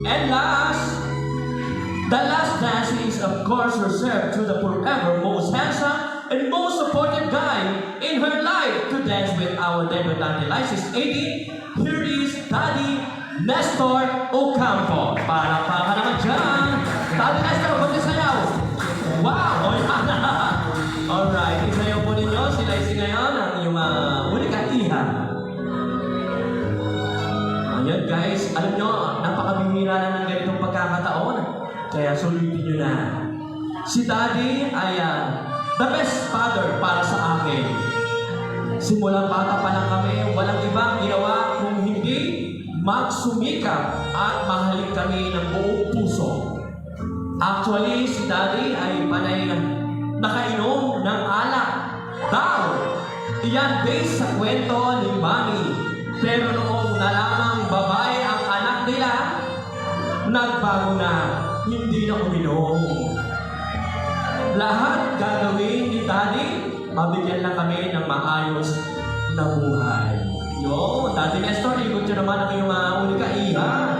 And the last dance is of course reserved to the forever most handsome and most supportive guy in her life to dance with our debutante license 18. Here is Daddy Nestor Ocampo. Para ka naman dyan. Daddy Nestor, kunti sayaw. Wow! Alright, isayaw po ninyo. Sila isi ngayon ang iyong uling katihan. Ayan guys, alam nyo, napakabihira na ng ganitong pagkakataon. Kaya sulitin nyo na. Si Daddy ay the best father para sa akin. Simulang bata pa lang kami, walang ibang ginawa kung hindi magsumikap at mahalin kami ng buong puso. Actually, si Daddy ay panay nakainom ng alak. Daw! Iyan based sa kwento ni Mami. Pero noong nalamang babae ang anak nila, nagbago na, hindi na uminom. Lahat gagawin ni Daddy, mabigyan lang kami ng maayos na buhay. Yo, Daddy Nestor, ikot nyo naman ang iyong uling kaihan.